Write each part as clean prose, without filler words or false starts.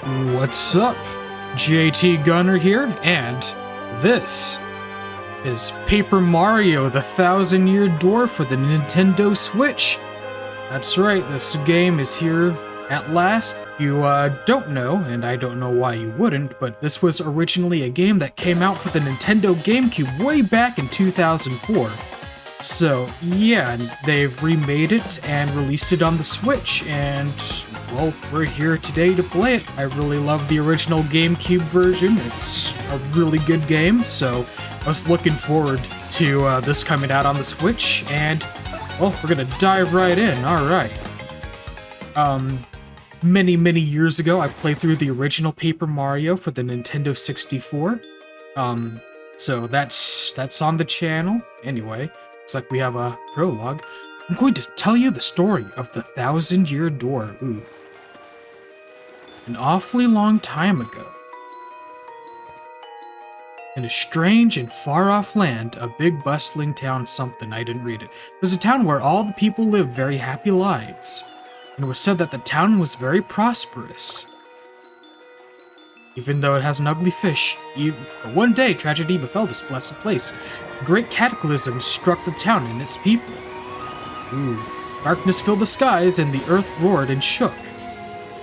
What's up? JT Gunner here, and this is Paper Mario: The Thousand-Year Door for the Nintendo Switch. That's right, this game is here at last. You don't know, and I don't know why you wouldn't, but this was originally a game that came out for the Nintendo GameCube way back in 2004. So, yeah, they've remade it and released it on the Switch, and, well, we're here today to play it. I really love the original GameCube version. It's a really good game, so I was looking forward to this coming out on the Switch, and, well, we're gonna dive right in, alright. Many years ago, I played through the original Paper Mario for the Nintendo 64. So that's on the channel. Anyway, looks like we have a prologue. I'm going to tell you the story of the Thousand-Year Door. Ooh. An awfully long time ago, in a strange and far-off land, a big bustling town something, I didn't read it. It was a town where all the people lived very happy lives. And it was said that the town was very prosperous. Even though it has an ugly fish, but one day tragedy befell this blessed place. A great cataclysm struck the town and its people. Ooh. Darkness filled the skies and the earth roared and shook.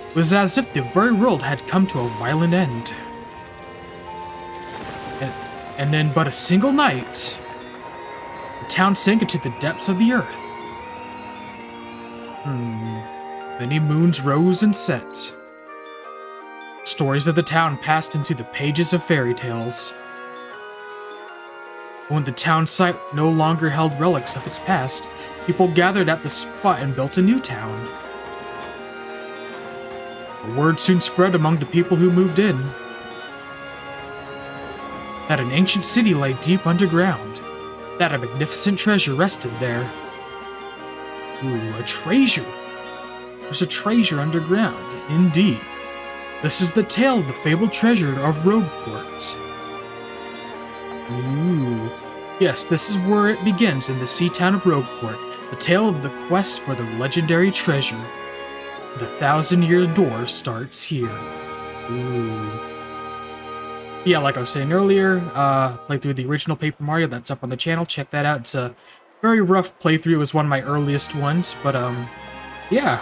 It was as if the very world had come to a violent end. And then but a single night, the town sank into the depths of the earth. Many moons rose and set. Stories of the town passed into the pages of fairy tales. When the town site no longer held relics of its past, people gathered at the spot and built a new town. The word soon spread among the people who moved in that an ancient city lay deep underground, that a magnificent treasure rested there. Ooh, a treasure! There's a treasure underground, indeed. This is the tale of the fabled treasure of Rogueport. Ooh. Yes, this is where it begins, in the sea town of Rogueport, the tale of the quest for the legendary treasure. The Thousand-Year Door starts here. Ooh. Yeah, like I was saying earlier, played through the original Paper Mario, that's up on the channel, check that out. It's a very rough playthrough, it was one of my earliest ones, but yeah.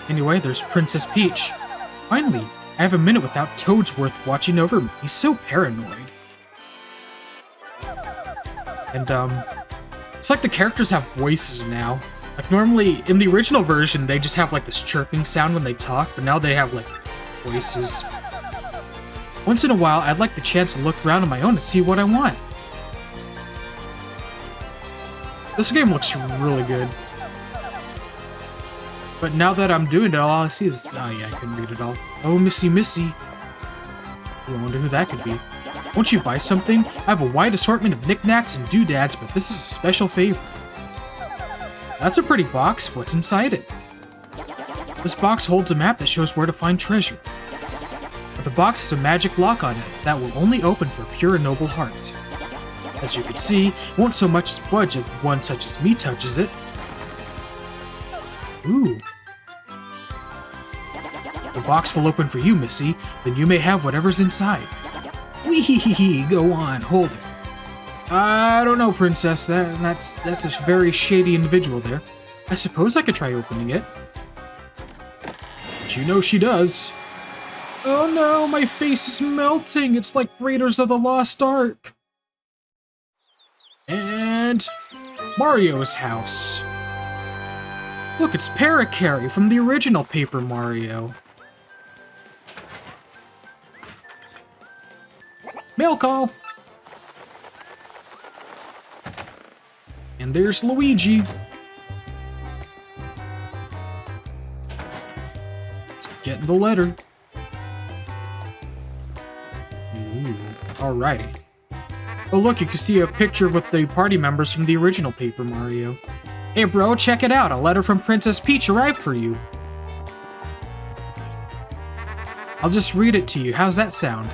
Anyway, there's Princess Peach. Finally, I have a minute without Toadsworth watching over me. He's so paranoid. And, it's like the characters have voices now. Like, normally, in the original version, they just have, like, this chirping sound when they talk, but now they have, like, voices. Once in a while, I'd like the chance to look around on my own and see what I want. This game looks really good. But now that I'm doing it, all I see is... Oh yeah, I couldn't read it all. Oh, Missy. I wonder who that could be. Won't you buy something? I have a wide assortment of knickknacks and doodads, but this is a special favor. That's a pretty box. What's inside it? This box holds a map that shows where to find treasure. But the box has a magic lock on it that will only open for a pure and noble heart. As you can see, it won't so much as budge if one such as me touches it. Ooh. The box will open for you, Missy. Then you may have whatever's inside. Wee-hee-hee-hee, go on, hold it. I don't know, Princess. That's a very shady individual there. I suppose I could try opening it. But you know she does. Oh no, my face is melting. It's like Raiders of the Lost Ark. And Mario's house. Look, it's Parakarry from the original Paper Mario. Mail call! And there's Luigi. Let's get the letter. Ooh, alrighty. Oh look, you can see a picture with the party members from the original Paper Mario. Hey bro, check it out, a letter from Princess Peach arrived for you. I'll just read it to you, how's that sound?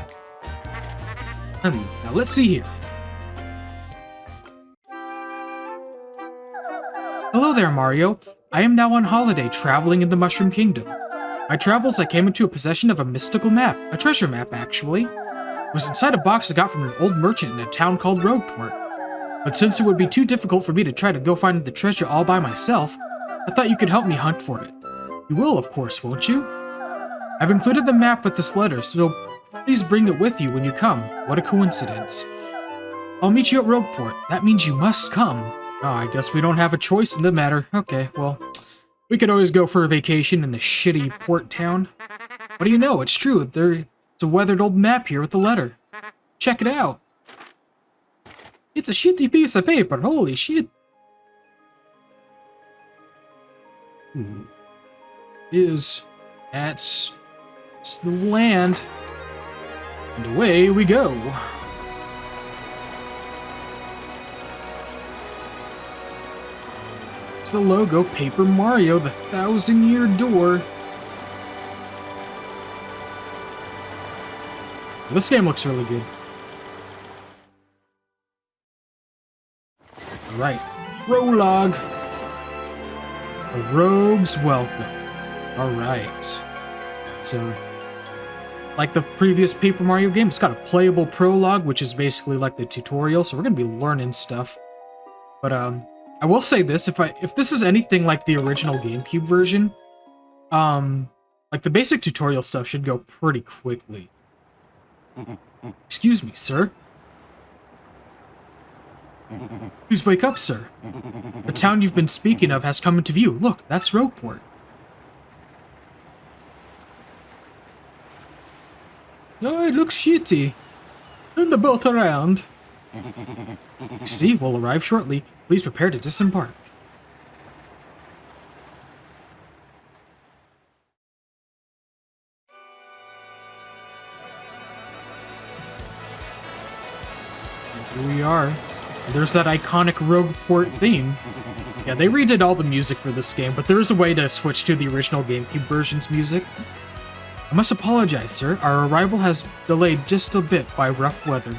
Now let's see here. Hello there, Mario. I am now on holiday traveling in the Mushroom Kingdom. My travels, I came into possession of a mystical map. A treasure map, actually. It was inside a box I got from an old merchant in a town called Rogueport. But since it would be too difficult for me to try to go find the treasure all by myself, I thought you could help me hunt for it. You will, of course, won't you? I've included the map with this letter, so please bring it with you when you come. What a coincidence. I'll meet you at Rogueport. That means you must come. Oh, I guess we don't have a choice in the matter. Okay, well, we could always go for a vacation in a shitty port town. What do you know? It's true. There's a weathered old map here with a letter. Check it out. It's a shitty piece of paper. Holy shit. That's the land. And away we go. It's the logo, Paper Mario, the 1,000-year door. This game looks really good. Alright, Prologue. A Rogue's Welcome. Alright. So, like the previous Paper Mario game, it's got a playable prologue, which is basically like the tutorial, so we're gonna be learning stuff. But, I will say this, if this is anything like the original GameCube version, like the basic tutorial stuff should go pretty quickly. Excuse me, sir. Please wake up, sir. The town you've been speaking of has come into view. Look, that's Rogueport. Oh, it looks shitty. Turn the boat around. See, we'll arrive shortly. Please prepare to disembark. And here we are. And there's that iconic Rogueport theme. Yeah, they redid all the music for this game, but there is a way to switch to the original GameCube version's music. I must apologize, sir. Our arrival has delayed just a bit by rough weather.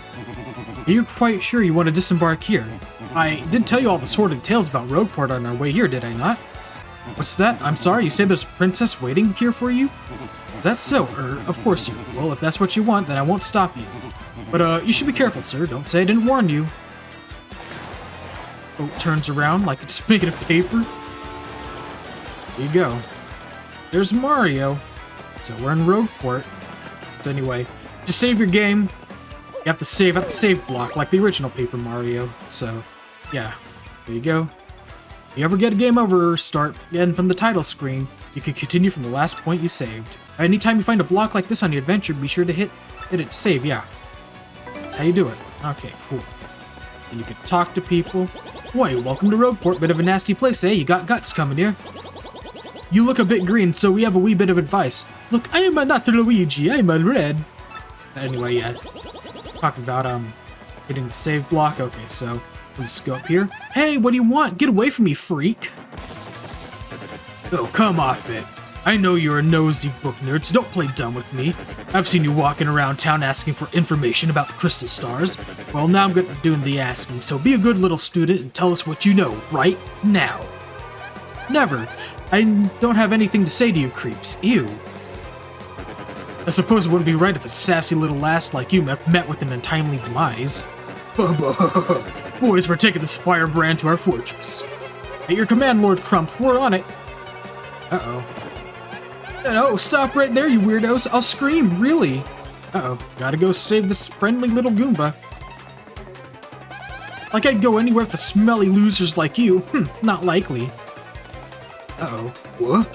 Are you quite sure you want to disembark here? I did tell you all the sordid tales about Rogueport on our way here, did I not? What's that? I'm sorry, you say there's a princess waiting here for you? Is that so? Of course, sir. Well, if that's what you want, then I won't stop you. But, you should be careful, sir. Don't say I didn't warn you. Boat turns around like it's made of paper. There you go. There's Mario. So we're in Rogueport. So anyway, to save your game, you have to save at the save block like the original Paper Mario. So, yeah, there you go. If you ever get a game over or start again from the title screen, you can continue from the last point you saved. Anytime you find a block like this on your adventure, be sure to hit it to save, yeah. That's how you do it. Okay, cool. And you can talk to people. Boy, welcome to Rogueport. Bit of a nasty place, eh? You got guts coming here. You look a bit green, so we have a wee bit of advice. Look, I am not Luigi, I'm a red. Anyway, yeah. Talking about, hitting the save block. Okay, so we'll just go up here. Hey, what do you want? Get away from me, freak. Oh, come off it. I know you're a nosy book nerd, so don't play dumb with me. I've seen you walking around town asking for information about the crystal stars. Well, now I'm doing the asking, so be a good little student and tell us what you know right now. Never. I don't have anything to say to you creeps. Ew. I suppose it wouldn't be right if a sassy little lass like you met with an untimely demise. Boys, we're taking this firebrand to our fortress. At your command, Lord Crump, we're on it. Uh-oh. Oh, stop right there, you weirdos. I'll scream, really. Uh-oh. Gotta go save this friendly little Goomba. Like I'd go anywhere with the smelly losers like you. Not likely. Uh-oh. What?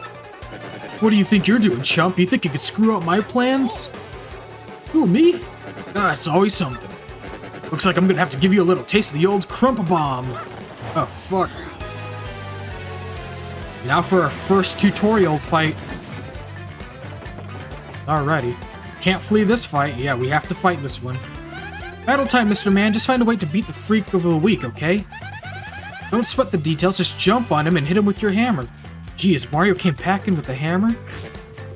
What do you think you're doing, chump? You think you could screw up my plans? Who, me? Ah, it's always something. Looks like I'm gonna have to give you a little taste of the old Crump-a-Bomb. Oh, fuck. Now for our first tutorial fight. Alrighty. Can't flee this fight. Yeah, we have to fight this one. Battle time, Mr. Man. Just find a way to beat the freak of the week, okay? Don't sweat the details, just jump on him and hit him with your hammer. Geez, Mario came packing with a hammer?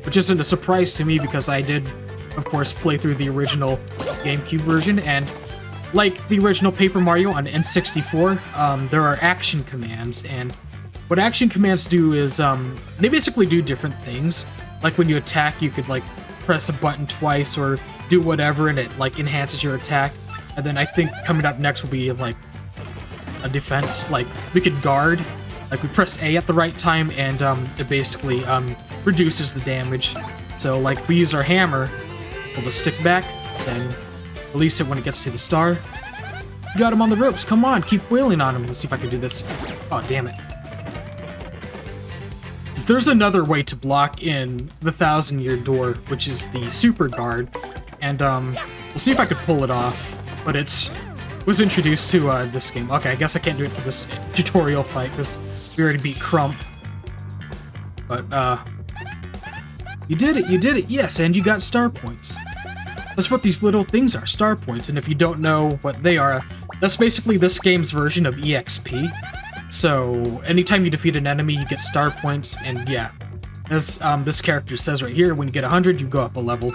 Which isn't a surprise to me because I did, of course, play through the original GameCube version, and like the original Paper Mario on N64, there are action commands, and what action commands do is, they basically do different things. like when you attack, you could like press a button twice or do whatever, and it like enhances your attack. And then I think coming up next will be like a defense. Like we could guard, like we press A at the right time, and it basically reduces the damage. So like if we use our hammer, pull the stick back, then release it when it gets to the star. Got him on the ropes. Come on, keep wailing on him. Let's see if I can do this. Oh, damn it. There's another way to block in the 1,000-year door, which is the super guard. And we'll see if I could pull it off. But was introduced to this game. Okay, I guess I can't do it for this tutorial fight because we already beat Crump. But you did it, yes, and you got star points. That's what these little things are, star points. And if you don't know what they are, that's basically this game's version of EXP. So anytime you defeat an enemy, you get star points, and yeah, as this character says right here, when you get 100, you go up a level.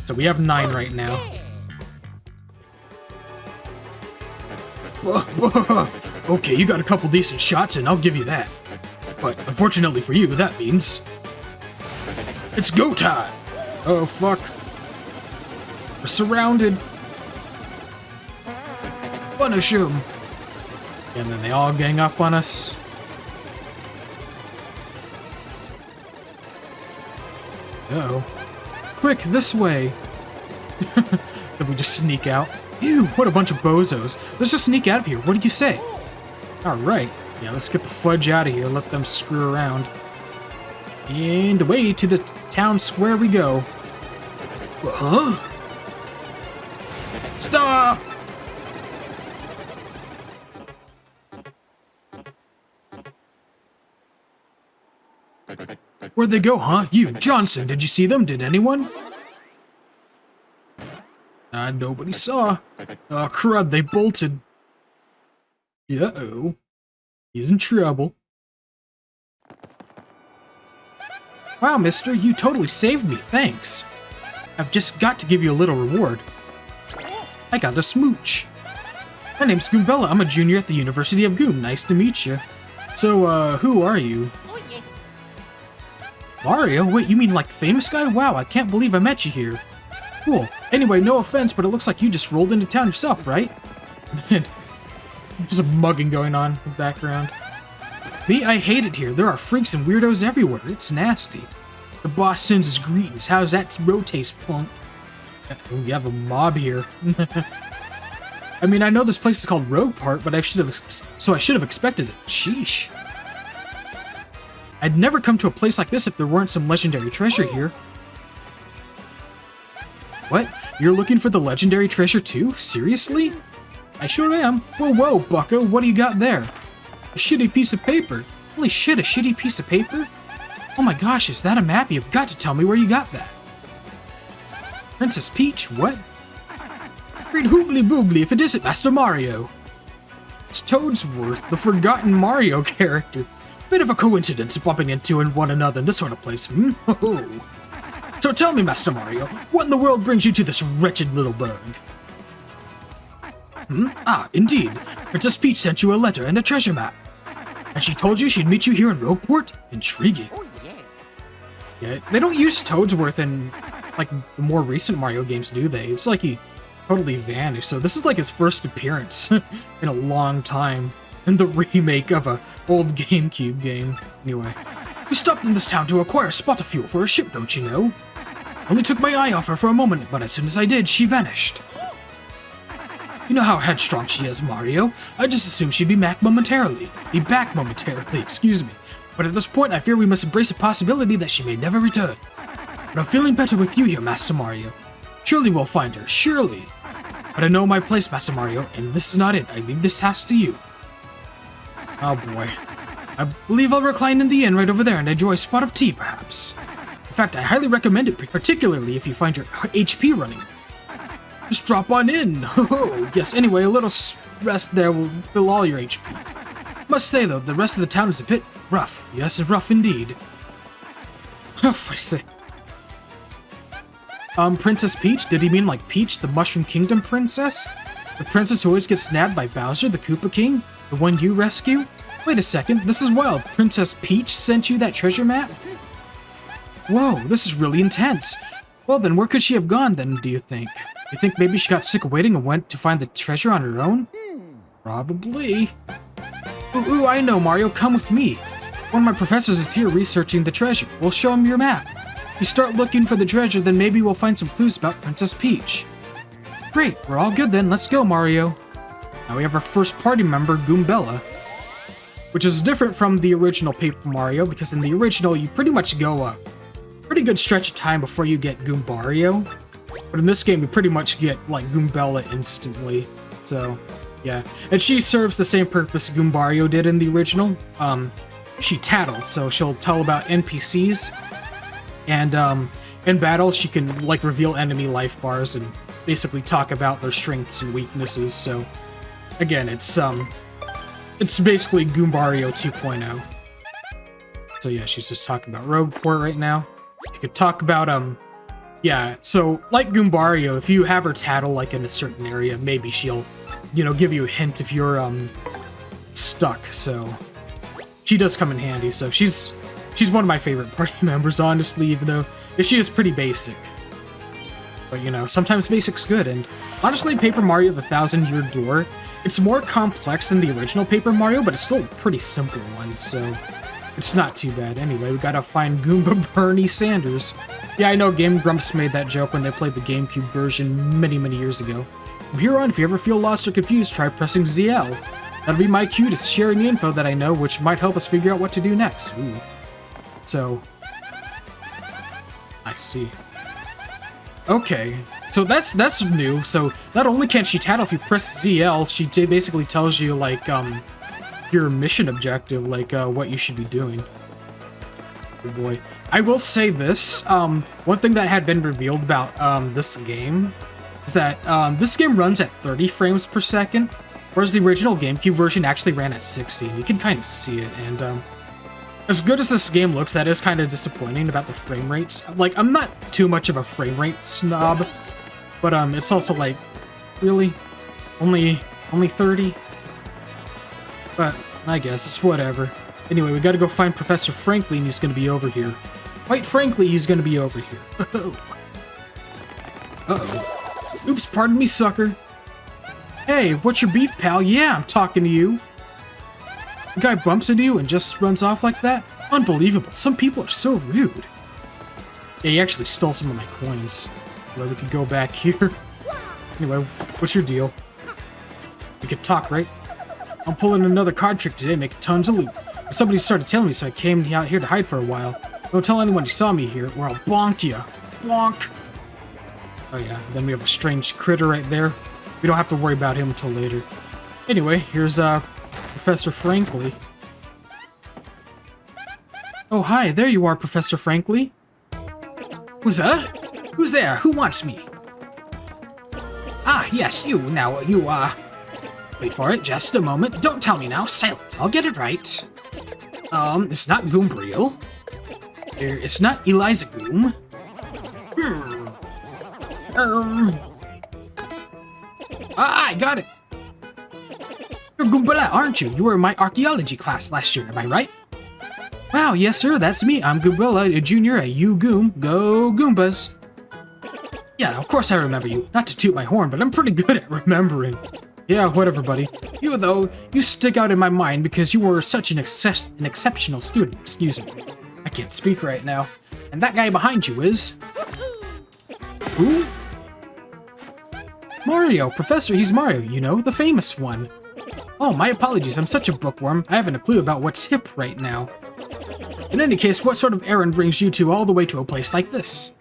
So we have 9 right now. Okay, you got a couple decent shots, and I'll give you that. But unfortunately for you, that means it's go time. Oh fuck. We're surrounded. Punish him. And then they all gang up on us. Uh-oh. Quick, this way. Then we just sneak out. Ew, what a bunch of bozos. Let's just sneak out of here. What do you say? Alright. Yeah, let's get the fudge out of here. Let them screw around. And away to the town square we go. Huh? Stop! Where'd they go, huh? You, Johnson, did you see them? Did anyone? Nobody saw. Oh, crud, they bolted. Uh-oh. He's in trouble. Wow, mister, you totally saved me, thanks. I've just got to give you a little reward. I got a smooch. My name's Goombella, I'm a junior at the University of Goom. Nice to meet you. So, who are you? Mario? Wait, you mean like the famous guy? Wow, I can't believe I met you here. Cool. Anyway, no offense, but it looks like you just rolled into town yourself, right? Just a mugging going on in the background. Me? I hate it here. There are freaks and weirdos everywhere. It's nasty. The boss sends his greetings. How's that rotates, punk? Oh, you have a mob here. I mean, I know this place is called Rogueport, but I should have expected it. Sheesh. I'd never come to a place like this if there weren't some legendary treasure here. What? You're looking for the legendary treasure too? Seriously? I sure am. Whoa, bucko, what do you got there? A shitty piece of paper. Holy shit, a shitty piece of paper? Oh my gosh, is that a map? You've got to tell me where you got that. Princess Peach, what? Great hoogly boogly if it isn't Master Mario. It's Toadsworth, the forgotten Mario character. Bit of a coincidence bumping into one another in this sort of place, hmm? So tell me, Master Mario, what in the world brings you to this wretched little burg? Ah, indeed. Princess Peach sent you a letter and a treasure map. And she told you she'd meet you here in Rogueport? Intriguing. Yeah, they don't use Toadsworth in, like, the more recent Mario games, do they? It's like he totally vanished, so this is like his first appearance in a long time. In the remake of a old GameCube game. Anyway. We stopped in this town to acquire spotter fuel for a ship, don't you know? Only took my eye off her for a moment, but as soon as I did, she vanished. You know how headstrong she is, Mario. I just assumed she'd be back momentarily. Excuse me. But at this point, I fear we must embrace the possibility that she may never return. But I'm feeling better with you here, Master Mario. Surely we'll find her, surely. But I know my place, Master Mario, and this is not it. I leave this task to you. Oh boy. I believe I'll recline in the inn right over there and enjoy a spot of tea, perhaps. In fact, I highly recommend it, particularly if you find your HP running. Just drop on in. Oh, yes, anyway, a little rest there will fill all your HP. Must say, though, the rest of the town is a bit rough. Yes, rough indeed. Rough, I say. Princess Peach? Did he mean like Peach, the Mushroom Kingdom princess? The princess who always gets nabbed by Bowser, the Koopa King? The one you rescue? Wait a second, this is wild. Princess Peach sent you that treasure map? Whoa, this is really intense. Well then, where could she have gone then, do you think? You think maybe she got sick of waiting and went to find the treasure on her own? Probably. Ooh, I know, Mario, come with me. One of my professors is here researching the treasure. We'll show him your map. If you start looking for the treasure, then maybe we'll find some clues about Princess Peach. Great, we're all good then, let's go, Mario. Now we have our first party member, Goombella, which is different from the original Paper Mario, because in the original, you pretty much go a pretty good stretch of time before you get Goombario. But in this game, you pretty much get, like, Goombella instantly. So, yeah. And she serves the same purpose Goombario did in the original. She tattles, so she'll tell about NPCs. And, in battle, she can, like, reveal enemy life bars and basically talk about their strengths and weaknesses. So, again, it's basically Goombario 2.0. So, yeah, she's just talking about Rogueport right now. You could talk about, yeah, so, like Goombario, if you have her tattle, like, in a certain area, maybe she'll, you know, give you a hint if you're, stuck, so... She does come in handy, so she's one of my favorite party members, honestly, even though she is pretty basic. But, you know, sometimes basic's good, and honestly, Paper Mario the 1000-Year Door, it's more complex than the original Paper Mario, but it's still a pretty simple one, so... It's not too bad. Anyway, we gotta find Goomba Bernie Sanders. Yeah, I know Game Grumps made that joke when they played the GameCube version many, many years ago. From here on, if you ever feel lost or confused, try pressing ZL. That'll be my cue to share any info that I know, which might help us figure out what to do next. Ooh. So... I see. Okay. So that's new. So, not only can she tattle if you press ZL, she basically tells you, like, your mission objective, like, what you should be doing. Oh boy. I will say this, one thing that had been revealed about, this game is that, this game runs at 30 frames per second, whereas the original GameCube version actually ran at 60. You can kind of see it, and, as good as this game looks, that is kind of disappointing about the frame rates. Like, I'm not too much of a frame rate snob, but, it's also like, really? Only 30? But, I guess, it's whatever. Anyway, we gotta go find Professor Frankly, and he's gonna be over here. Quite frankly, he's gonna be over here. Uh-oh. Oops, pardon me, sucker. Hey, what's your beef, pal? Yeah, I'm talking to you. The guy bumps into you and just runs off like that? Unbelievable. Some people are so rude. Yeah, he actually stole some of my coins. Well, we could go back here. Anyway, what's your deal? We could talk, right? I'm pulling another card trick today, making tons of loot. Somebody started telling me, so I came out here to hide for a while. Don't tell anyone you saw me here, or I'll bonk you. Bonk! Oh yeah, then we have a strange critter right there. We don't have to worry about him until later. Anyway, here's, Professor Frankly. Oh, hi, there you are, Professor Frankly. Who's that? Who's there? Who wants me? Ah, yes, you. Now, you, wait for it, just a moment. Don't tell me now. Silence. I'll get it right. It's not Goombriel. It's not Eliza Goom. I got it. You're Goombella, aren't you? You were in my archaeology class last year, am I right? Wow, yes sir, that's me. I'm Goombella, a junior at U-Goom. Go Goombas. Yeah, of course I remember you. Not to toot my horn, but I'm pretty good at remembering. Yeah, whatever, buddy. You, though, you stick out in my mind because you were such an exceptional student. Excuse me. I can't speak right now. And that guy behind you is... Who? Mario, Professor, he's Mario, you know, the famous one. Oh, my apologies, I'm such a bookworm. I haven't a clue about what's hip right now. In any case, what sort of errand brings you two all the way to a place like this?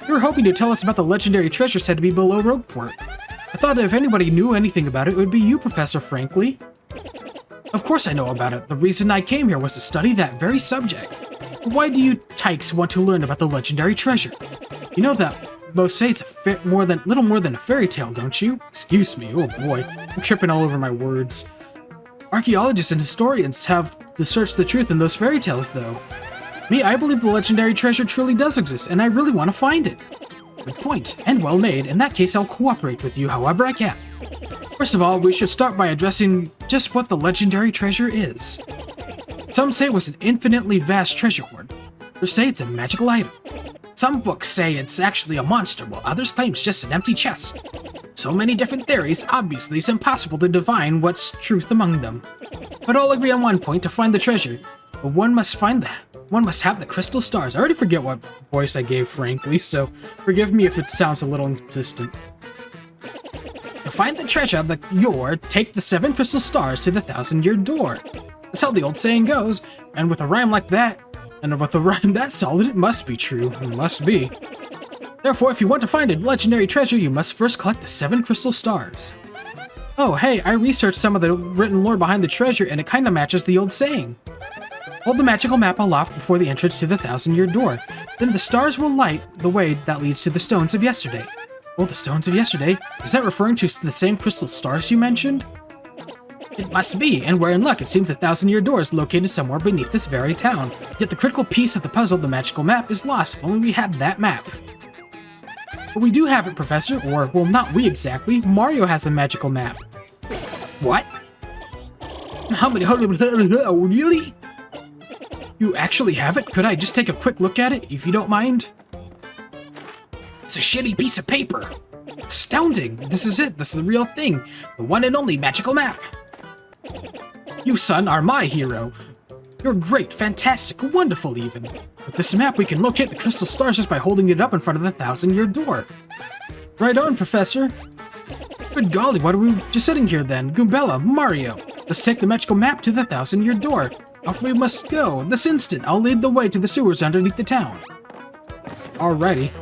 You were hoping to tell us about the legendary treasure said to be below Rogueport. I thought if anybody knew anything about it, it would be you, Professor Frankly. Of course I know about it. The reason I came here was to study that very subject. But why do you tykes want to learn about the legendary treasure? You know that most say it's little more than a fairy tale, don't you? Excuse me, oh boy. I'm tripping all over my words. Archaeologists and historians have to search the truth in those fairy tales, though. Me, I believe the legendary treasure truly does exist, and I really want to find it. Good point, and well made. In that case, I'll cooperate with you however I can. First of all, we should start by addressing just what the legendary treasure is. Some say it was an infinitely vast treasure hoard. Others say it's a magical item. Some books say it's actually a monster, while others claim it's just an empty chest. So many different theories, obviously it's impossible to divine what's truth among them. But all agree on one point: to find the treasure. But one must have the crystal stars. I already forget what voice I gave, frankly, so forgive me if it sounds a little inconsistent. To find the treasure, take the 7 crystal stars to the 1,000-year door. That's how the old saying goes, and with a rhyme like that, and with a rhyme that solid, it must be true. It must be. Therefore, if you want to find a legendary treasure, you must first collect the 7 crystal stars. Oh, hey, I researched some of the written lore behind the treasure, and it kinda matches the old saying. Hold the magical map aloft before the entrance to the 1,000-year door. Then the stars will light the way that leads to the stones of yesterday. Oh, the stones of yesterday? Is that referring to the same crystal stars you mentioned? It must be, and we're in luck. It seems the 1,000-year door is located somewhere beneath this very town. Yet the critical piece of the puzzle, the magical map, is lost. If only we had that map. But we do have it, Professor, or, well, not we exactly. Mario has a magical map. What? How many? Really? You actually have it? Could I just take a quick look at it, if you don't mind? It's a shitty piece of paper. Astounding. This is it. This is the real thing. The one and only magical map. You, son, are my hero. You're great, fantastic, wonderful even. With this map, we can locate the crystal stars just by holding it up in front of the 1,000-year door. Right on, Professor. Good golly, what are we just sitting here then? Goombella, Mario, let's take the magical map to the 1,000-year door. Off we must go. This instant, I'll lead the way to the sewers underneath the town. Alrighty.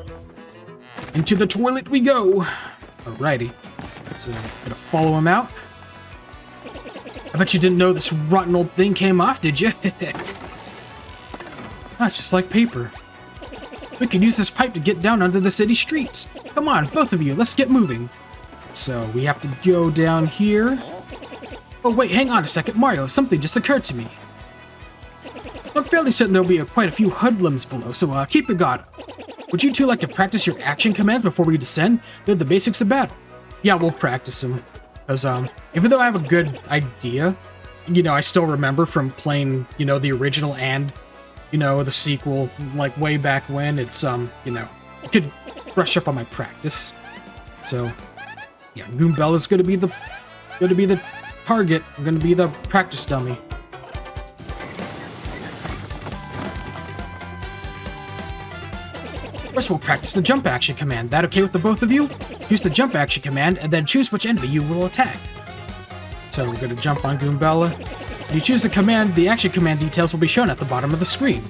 Into the toilet we go. Alrighty. So, gonna follow him out. I bet you didn't know this rotten old thing came off, did you? Not just like paper. We can use this pipe to get down under the city streets. Come on, both of you, let's get moving. So, we have to go down here. Oh wait, hang on a second, Mario, something just occurred to me. I'm fairly certain there'll be quite a few hoodlums below, so keep your guard up. Would you two like to practice your action commands before we descend? They're the basics of battle. Yeah, we'll practice them. Because, even though I have a good idea, you know, I still remember from playing, you know, the original and, you know, the sequel, like, way back when, it's, you know, I could brush up on my practice. So, yeah, Goombella's gonna be the target. I'm gonna be the practice dummy. First, we'll practice the jump action command. That okay with the both of you? Use the jump action command, and then choose which enemy you will attack. So we're going to jump on Goombella. When you choose the command, the action command details will be shown at the bottom of the screen.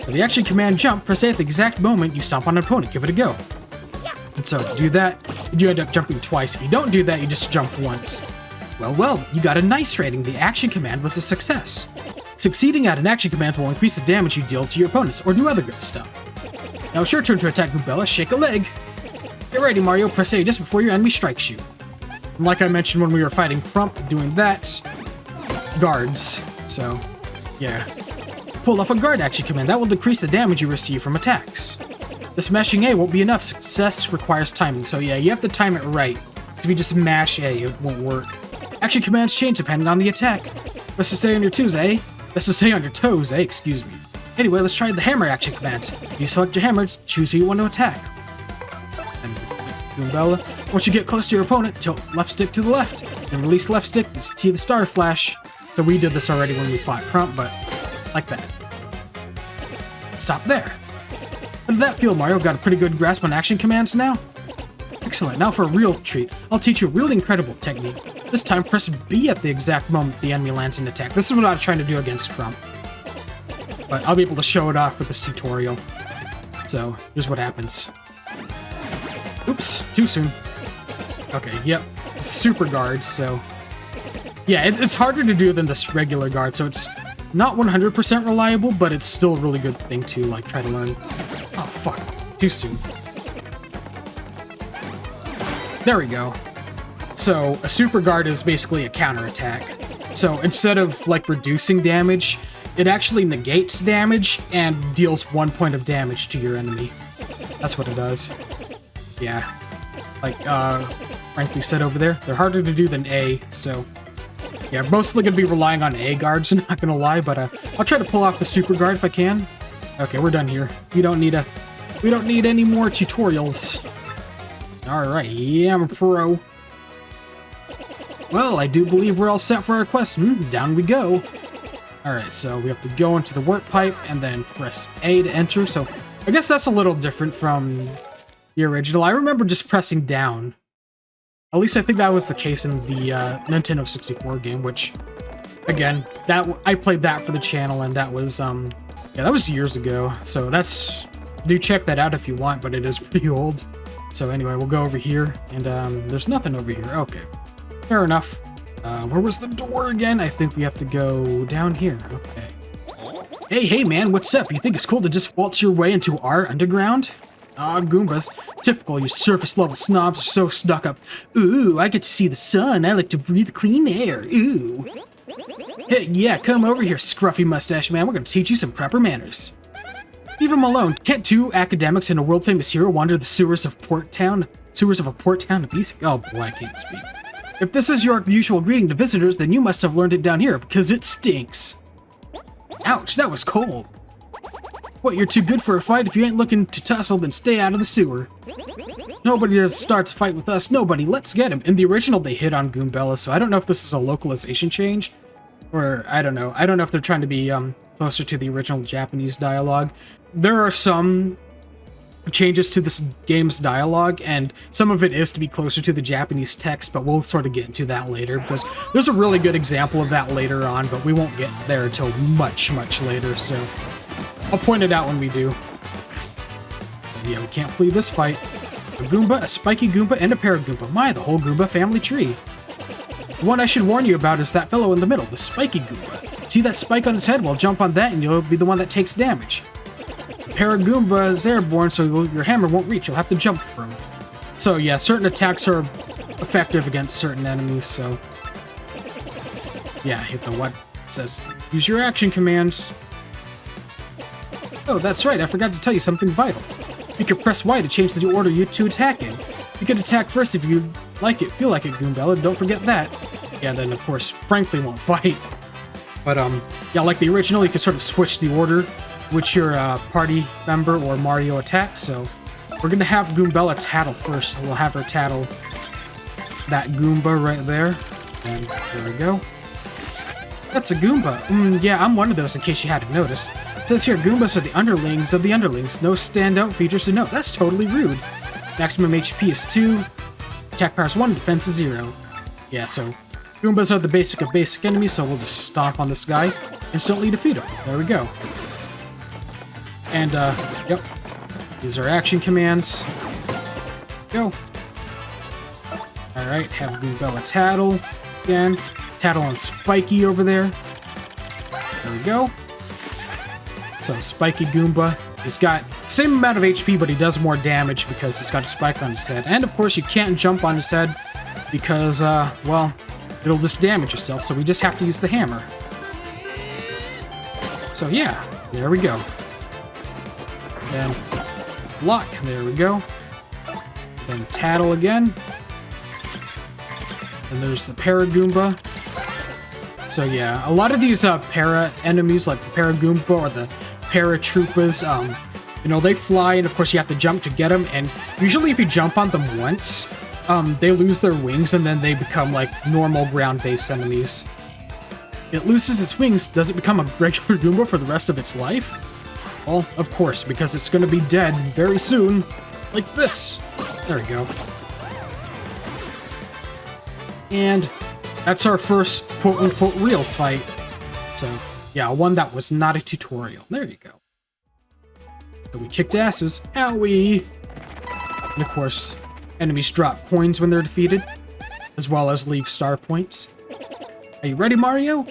For the action command jump, press A at the exact moment you stomp on an opponent. Give it a go. And so, do that, you end up jumping twice. If you don't do that, you just jump once. Well, you got a nice rating. The action command was a success. Succeeding at an action command will increase the damage you deal to your opponents, or do other good stuff. Now it's your turn to attack Goombella. Shake a leg. Get ready, Mario. Press A just before your enemy strikes you. And like I mentioned when we were fighting Crump, doing that, guards. So, yeah. Pull off a guard action command. That will decrease the damage you receive from attacks. The smashing A won't be enough. Success requires timing. So yeah, you have to time it right. If you just mash A, it won't work. Action commands change depending on the attack. Best to stay on your toes, eh? Best to stay on your toes, eh? Excuse me. Anyway, let's try the hammer action commands. You select your hammer, choose who you want to attack. And Goombella, once you get close to your opponent, tilt left stick to the left, then release left stick to see the star flash. So we did this already when we fought Crump, but like that. Stop there. How did that feel, Mario? Got a pretty good grasp on action commands now? Excellent, now for a real treat. I'll teach you a really incredible technique. This time, press B at the exact moment the enemy lands an attack. This is what I was trying to do against Crump. But I'll be able to show it off with this tutorial. So, here's what happens. Oops, too soon. Okay, yep. It's a super guard, so... Yeah, it's harder to do than this regular guard, so it's not 100% reliable, but it's still a really good thing to, like, try to learn. Oh, fuck. Too soon. There we go. So, a super guard is basically a counterattack. So, instead of, like, reducing damage, it actually negates damage and deals 1 point of damage to your enemy. That's what it does. Yeah. Like, frankly said over there, they're harder to do than A, so... Yeah, mostly gonna be relying on A guards, not gonna lie, but I'll try to pull off the super guard if I can. Okay, we're done here. We don't need any more tutorials. Alright, yeah, I'm a pro. Well, I do believe we're all set for our quest. Down we go. Alright, so we have to go into the work pipe and then press A to enter. So I guess that's a little different from the original. I remember just pressing down. At least I think that was the case in the Nintendo 64 game, which, again, I played that for the channel, and that was, yeah, that was years ago. So do check that out if you want, but it is pretty old. So anyway, we'll go over here, and there's nothing over here. Okay, fair enough. Where was the door again? I think we have to go down here. Okay. Hey man, what's up? You think it's cool to just waltz your way into our underground? Aw, Goombas. Typical, you surface-level snobs are so stuck up. Ooh, I get to see the sun. I like to breathe clean air. Ooh. Hey, yeah, come over here, scruffy mustache man. We're gonna teach you some proper manners. Leave him alone. Can't two academics and a world-famous hero wander the sewers of a port town to peace? Oh boy, I can't speak. If this is your usual greeting to visitors, then you must have learned it down here, because it stinks. Ouch, that was cold. What, you're too good for a fight? If you ain't looking to tussle, then stay out of the sewer. Nobody does starts a fight with us. Nobody. Let's get him. In the original, they hit on Goombella, so I don't know if this is a localization change. Or, I don't know. I don't know if they're trying to be closer to the original Japanese dialogue. There are some changes to this game's dialogue, and some of it is to be closer to the Japanese text, but we'll sort of get into that later, because there's a really good example of that later on, but we won't get there until much, much later, so I'll point it out when we do. Yeah, we can't flee this fight. A Goomba, a spiky Goomba, and a Paragoomba. My, the whole Goomba family tree. The one I should warn you about is that fellow in the middle, the spiky Goomba. See that spike on his head? Well, jump on that and you'll be the one that takes damage. The Paragoomba is airborne, so your hammer won't reach. You'll have to jump for him. So yeah, certain attacks are effective against certain enemies, so... yeah, hit the what? It says, use your action commands. Oh, that's right, I forgot to tell you something vital. You can press Y to change the order you to attack in. You can attack first if you feel like it, Goombella, don't forget that. Yeah, then of course, Frankly won't fight. But yeah, like the original, you can sort of switch the order which your party member or Mario attacks, so we're gonna have Goombella tattle first. We'll have her tattle that Goomba right there, and there we go. That's a Goomba. Yeah, I'm one of those in case you hadn't noticed. It says here, Goombas are the underlings of the underlings. No standout features to note. That's totally rude. Maximum HP is 2, attack power is 1, defense is 0. Yeah, so Goombas are the basic of basic enemies, so we'll just stomp on this guy, instantly defeat him. There we go. And, yep. These are action commands. Go. Alright, have Goombella tattle again. Tattle on Spiky over there. There we go. So, Spiky Goomba. He's got the same amount of HP, but he does more damage because he's got a spike on his head. And, of course, you can't jump on his head because, well, it'll just damage yourself, so we just have to use the hammer. So, yeah, there we go. Then block, there we go. Then tattle again. And there's the Paragoomba. So yeah, a lot of these para enemies, like the Paragoomba or the Paratroopas, you know, they fly, and of course you have to jump to get them. And usually, if you jump on them once, they lose their wings, and then they become like normal ground-based enemies. It loses its wings. Does it become a regular Goomba for the rest of its life? Well, of course, because it's going to be dead very soon. Like this. There we go. And that's our first quote-unquote real fight. So, yeah, one that was not a tutorial. There you go. So we kicked asses. Owie! And of course, enemies drop coins when they're defeated, as well as leave star points. Are you ready, Mario?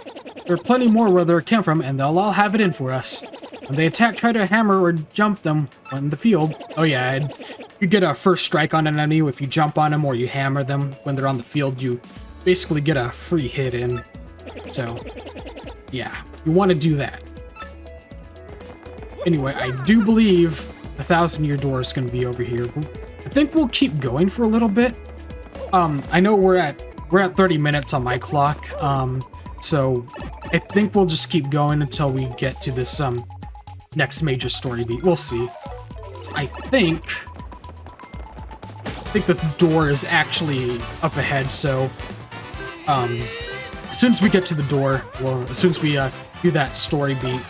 There are plenty more where they came from, and they'll all have it in for us. When they attack, try to hammer or jump them on the field. Oh yeah, and you get a first strike on an enemy if you jump on them or you hammer them when they're on the field. You basically get a free hit in. So, yeah, you want to do that. Anyway, I do believe the 1,000-year door is going to be over here. I think we'll keep going for a little bit. I know we're at 30 minutes on my clock. So I think we'll just keep going until we get to this next major story beat. We'll see. I think the door is actually up ahead, so as soon as we get to the door, well, as soon as we do that story beat,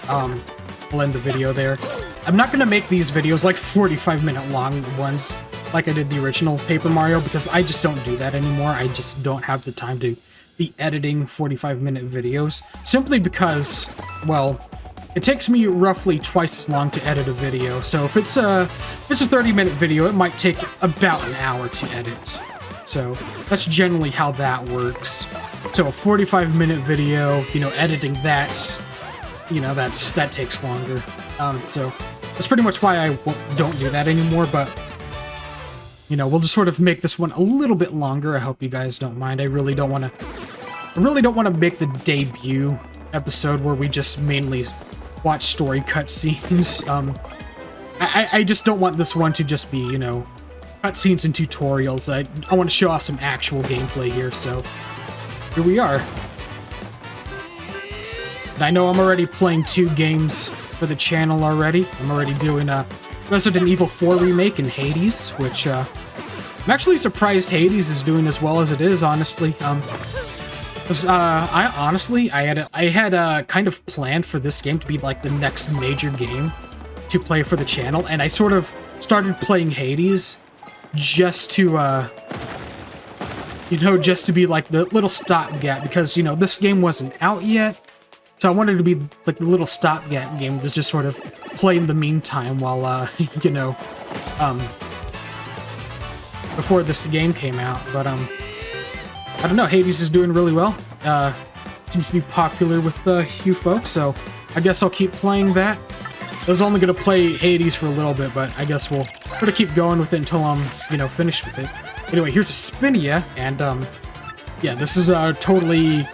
we'll end the video there. I'm not gonna make these videos like 45-minute long ones like I did the original Paper Mario, because I just don't do that anymore. I just don't have the time to be editing 45-minute videos, simply because, well, it takes me roughly twice as long to edit a video. So if it's a 30-minute video, it might take about an hour to edit. So that's generally how that works. So a 45-minute video, you know, editing that, you know, that takes longer. So that's pretty much why I don't do that anymore. But you know, we'll just sort of make this one a little bit longer. I hope you guys don't mind. I really don't want to make the debut episode where we just mainly watch story cutscenes. I just don't want this one to just be, you know, cutscenes and tutorials. I want to show off some actual gameplay here, so here we are. And I know I'm already playing 2 games for the channel already. I'm already doing Resident Evil 4 remake and Hades, which I'm actually surprised Hades is doing as well as it is, honestly. I had kind of planned for this game to be like the next major game to play for the channel, and I sort of started playing Hades just to you know, just to be like the little stopgap, because, you know, this game wasn't out yet. So I wanted to be like the little stopgap game to just sort of play in the meantime while, you know, before this game came out. But, I don't know, Hades is doing really well. Seems to be popular with you folks, so I guess I'll keep playing that. I was only going to play Hades for a little bit, but I guess we'll sort of keep going with it until I'm, you know, finished with it. Anyway, here's a Spinia, and, yeah, this is a totally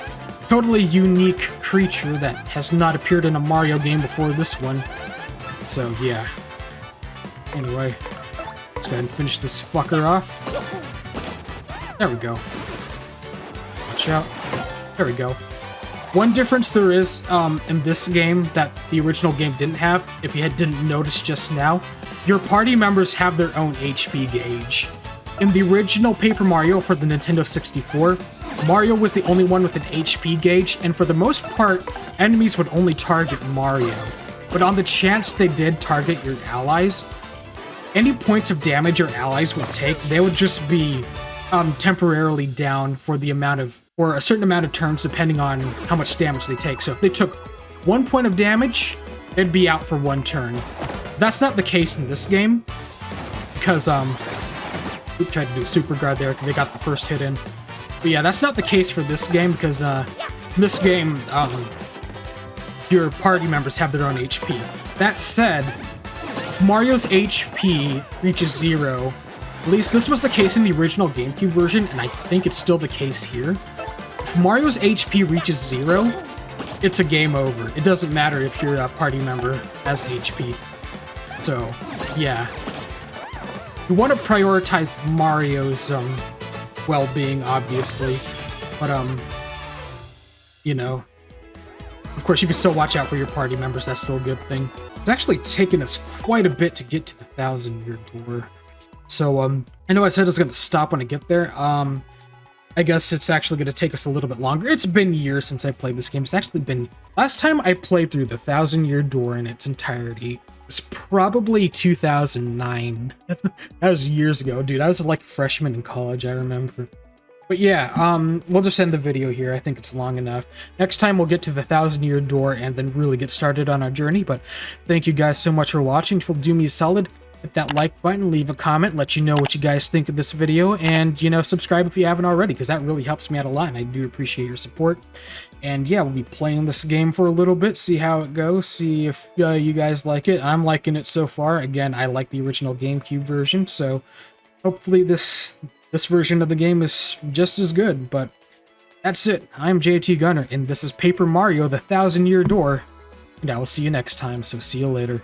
unique creature that has not appeared in a Mario game before this one. So, yeah. Anyway, let's go ahead and finish this fucker off. There we go. Watch out. There we go. One difference there is in this game that the original game didn't have, if you didn't notice just now, your party members have their own HP gauge. In the original Paper Mario for the Nintendo 64, Mario was the only one with an HP gauge, and for the most part, enemies would only target Mario. But on the chance they did target your allies, any points of damage your allies would take, they would just be temporarily down for a certain amount of turns, depending on how much damage they take. So if they took 1 point of damage, they'd be out for 1 turn. That's not the case in this game, because we tried to do a super guard there, they got the first hit in. But yeah, that's not the case for this game, because in this game, your party members have their own HP. That said, if Mario's HP reaches 0, at least this was the case in the original GameCube version, and I think it's still the case here. If Mario's HP reaches 0, it's a game over. It doesn't matter if your party member has HP. So, yeah. You want to prioritize Mario's well-being, obviously, but you know, of course you can still watch out for your party members. That's still a good thing. It's actually taken us quite a bit to get to the 1,000-year door. So I know I said I was going to stop when I get there. I guess it's actually going to take us a little bit longer. It's been years since I played this game. It's actually been... Last time I played through the 1,000-year door in its entirety was probably 2009. That was years ago, dude. I was like a freshman in college, I remember. But yeah, we'll just end the video here. I think it's long enough. Next time we'll get to the 1,000-year door and then really get started on our journey. But thank you guys so much for watching. If you'll do me a solid, hit that like button, leave a comment, let you know what you guys think of this video, and, you know, subscribe if you haven't already, because that really helps me out a lot, and I do appreciate your support. And yeah, we'll be playing this game for a little bit, see how it goes, see if you guys like it. I'm liking it so far. Again, I like the original GameCube version, so hopefully this version of the game is just as good. But that's it. I'm JT Gunner, and this is Paper Mario: The 1,000-Year Door, and I will see you next time, so see you later.